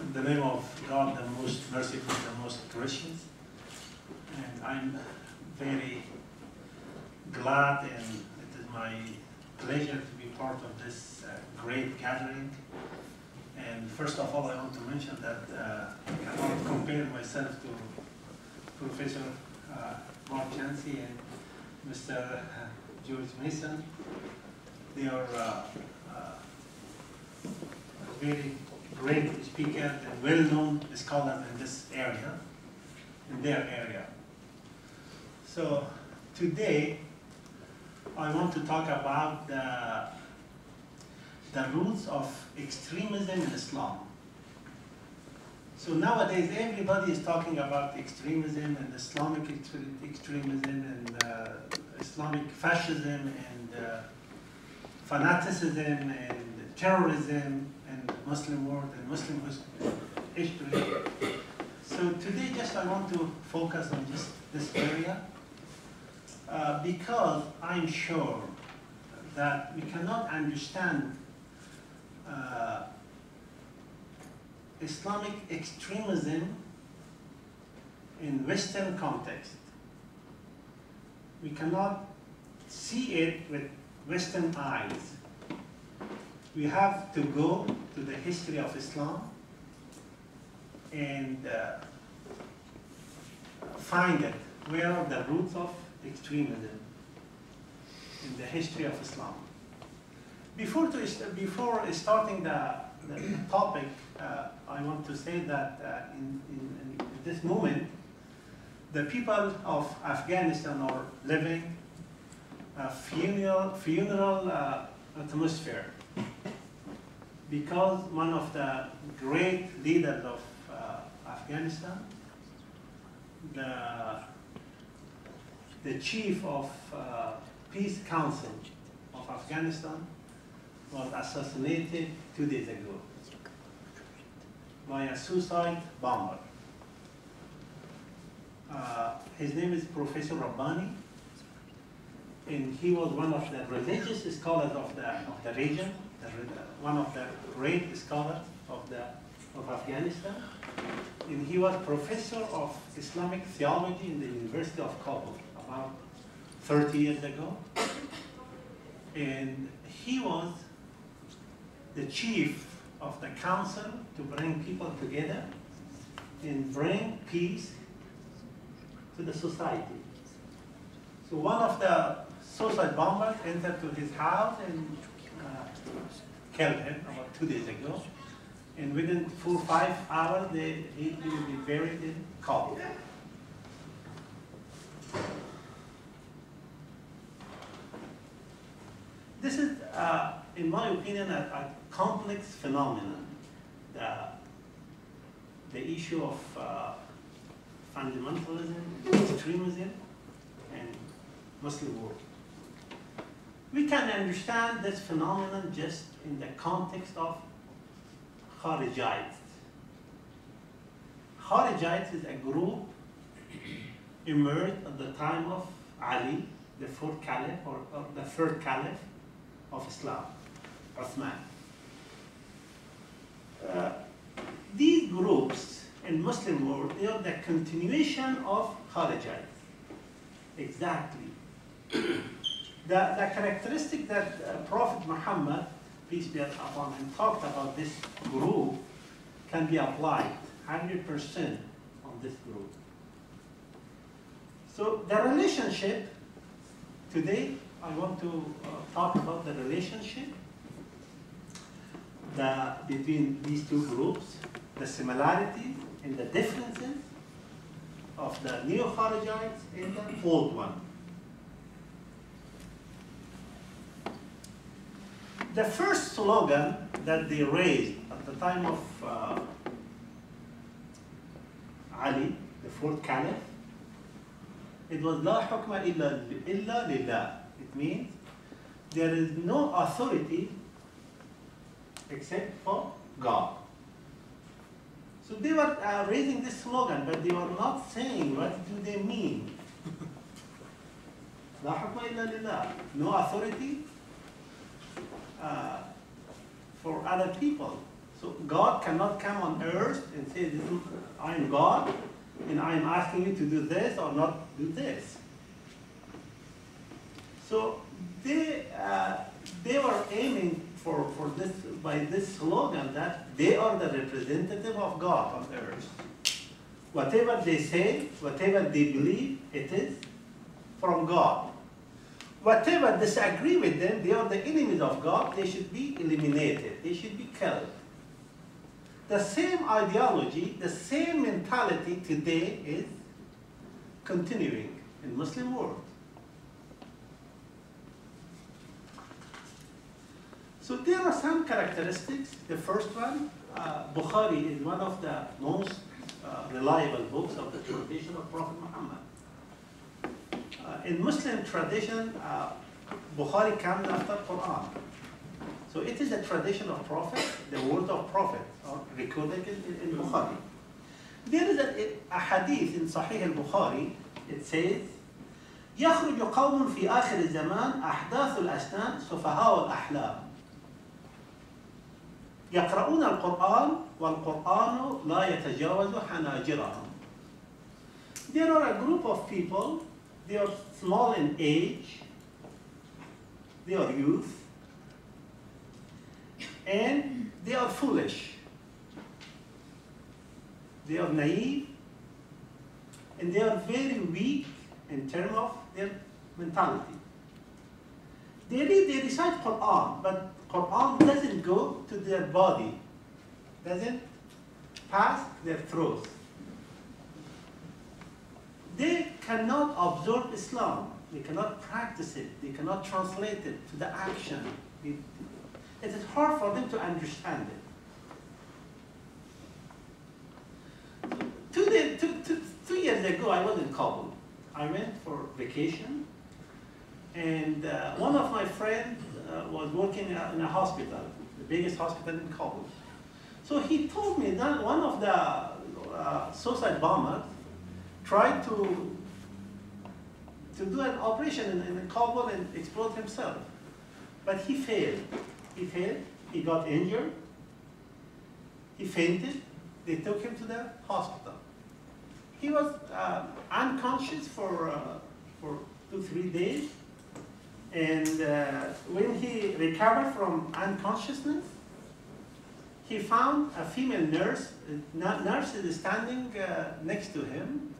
In the name of God, the most merciful, the most gracious. And I'm very glad, and it is my pleasure to be part of this great gathering. And first of all, I want to mention that I cannot compare myself to Professor Mark Chancey and Mr. George Mason. They are very great speakers and well-known scholars in this area, in their area. So today, I want to talk about the roots of extremism in Islam. So nowadays, everybody is talking about extremism and Islamic extremism and Islamic fascism and fanaticism and terrorism and Muslim world and Muslim history. So today, just I want to focus on just this area because I'm sure that we cannot understand Islamic extremism in Western context. We cannot see it with Western eyes. We have to go to the history of Islam and find it. Where are the roots of extremism in the history of Islam? Before starting the topic, I want to say that in this moment, the people of Afghanistan are living a funeral atmosphere because one of the great leaders of Afghanistan, the chief of Peace Council of Afghanistan, was assassinated 2 days ago by a suicide bomber. His name is Professor Rabbani, and he was one of the religious scholars of the region, one of the great scholars of Afghanistan, and he was professor of Islamic theology in the University of Kabul about 30 years ago, and he was the chief of the council to bring people together and bring peace to the society. So one of the suicide bombers entered to his house and killed him about 2 days ago. And within 4 or 5 hours, he will be buried in Kabul. This is, in my opinion, a complex phenomenon. The issue of fundamentalism, extremism, and Muslim world. We can understand this phenomenon just in the context of Kharijites. Kharijites is a group emerged at the time of Ali, the fourth caliph, or the third caliph of Islam, Uthman. These groups in Muslim world, they are the continuation of Kharijites. Exactly. The characteristic that Prophet Muhammad, peace be upon him, talked about this group can be applied 100% on this group. So the relationship, today I want to talk about the relationship between these two groups, the similarities and the differences of the neo-Kharijites and the old one. The first slogan that they raised at the time of Ali, the fourth caliph, it was La hukma illa lillah. It means there is no authority except for God. So they were raising this slogan, but they were not saying what do they mean. La hukma illa lillah. No authority for other people. So God cannot come on earth and say, I am God, and I am asking you to do this or not do this. So they were aiming for this, by this slogan, that they are the representative of God on earth. Whatever they say, whatever they believe, it is from God. Whatever disagree with them, they are the enemies of God, they should be eliminated, they should be killed. The same ideology, the same mentality today is continuing in Muslim world. So there are some characteristics. The first one, Bukhari is one of the most reliable books of the tradition of Prophet Muhammad. In Muslim tradition, Bukhari comes after Quran. So it is a tradition of Prophet, the word of Prophet, recorded in Bukhari. There is a hadith in Sahih al-Bukhari, it says, يخرج قوم في آخر الزمان أحداث الأسنان سفهاء الأحلام يقرؤون القرآن والقرآن لا يتجاوز حناجرهم. There are a group of people, they are small in age, they are youth, and they are foolish. They are naive, and they are very weak in terms of their mentality. They recite Quran, but Quran doesn't go to their body, doesn't pass their throat. They cannot absorb Islam. They cannot practice it. They cannot translate it to the action. It is hard for them to understand it. 2 years ago, I was in Kabul. I went for vacation, and one of my friends was working in a hospital, the biggest hospital in Kabul. So he told me that one of the suicide bombers tried to do an operation in Kabul and explode himself. But he failed. He failed. He got injured. He fainted. They took him to the hospital. He was unconscious for 2-3 days. And when he recovered from unconsciousness, he found a female nurse. Nurse is standing next to him.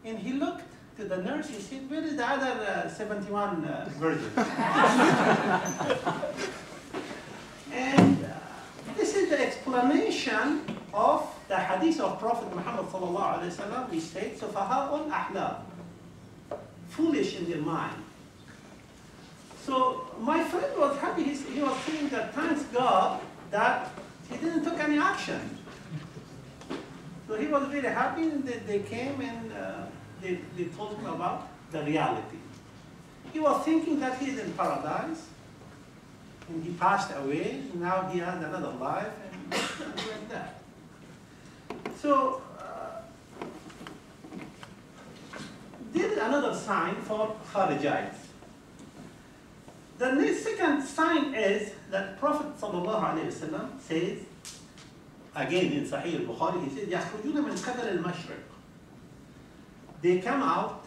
And he looked to the nurse, he said, where is the other 71 virgin? And this is the explanation of the hadith of Prophet Muhammad sallallahu alaihi wasallam. He said, "Sufaha'ul ahlam," foolish in their mind. So my friend was happy. He was saying that thanks God that he didn't take any action. So he was very happy, and they came and they told him about the reality. He was thinking that he is in paradise, and he passed away, and now he has another life, and like that. So there is another sign for Kharijites. The second sign is that Prophet ﷺ says, again in Sahih al-Bukhari, he says, يَخْرُجُونَ مِنْ قَبَلِ الْمَشْرِقِ. They come out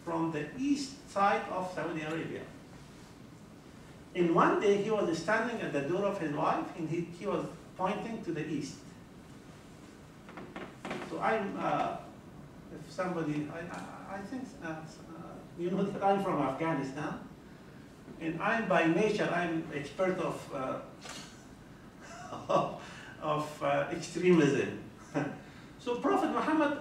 from the east side of Saudi Arabia. And one day he was standing at the door of his wife, and he was pointing to the east. So I'm, if somebody, I think, you know that I'm from Afghanistan, and I'm by nature, I'm expert of extremism. So Prophet Muhammad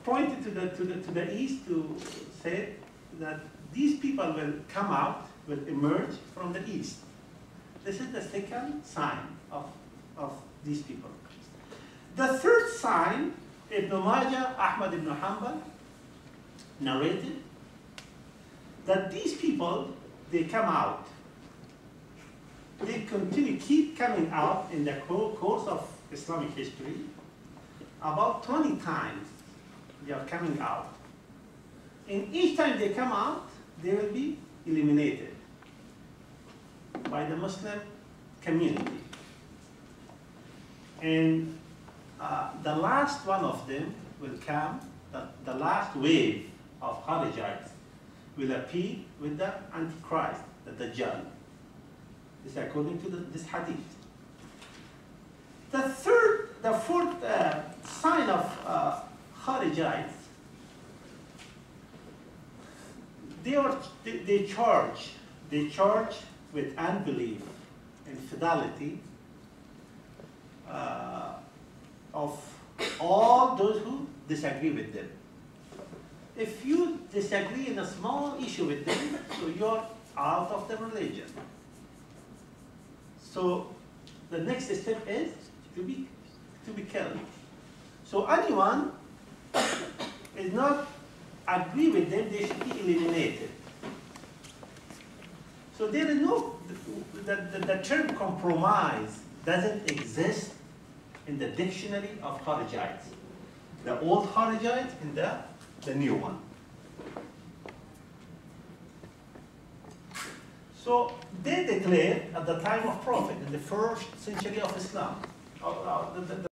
pointed to the east to say that these people will come out, will emerge from the east. This is the second sign of these people. The third sign, Ibn Majah, Ahmad ibn Hanbal narrated that these people, they come out. They continue, keep coming out in the course of Islamic history. About 20 times they are coming out. And each time they come out, they will be eliminated by the Muslim community. And the last one of them will come, the last wave of Kharijites will appear with the Antichrist, the Dajjal. This is according to this hadith. The fourth sign of Kharijites, they charge with unbelief, infidelity of all those who disagree with them. If you disagree in a small issue with them, so you're out of the religion. So the next step is to be killed. So anyone is not agree with them, they should be eliminated. So there is no, the term compromise doesn't exist in the dictionary of Kharijites. The old Kharijites and the new one. So they declared at the time of Prophet, in the 1st century of Islam,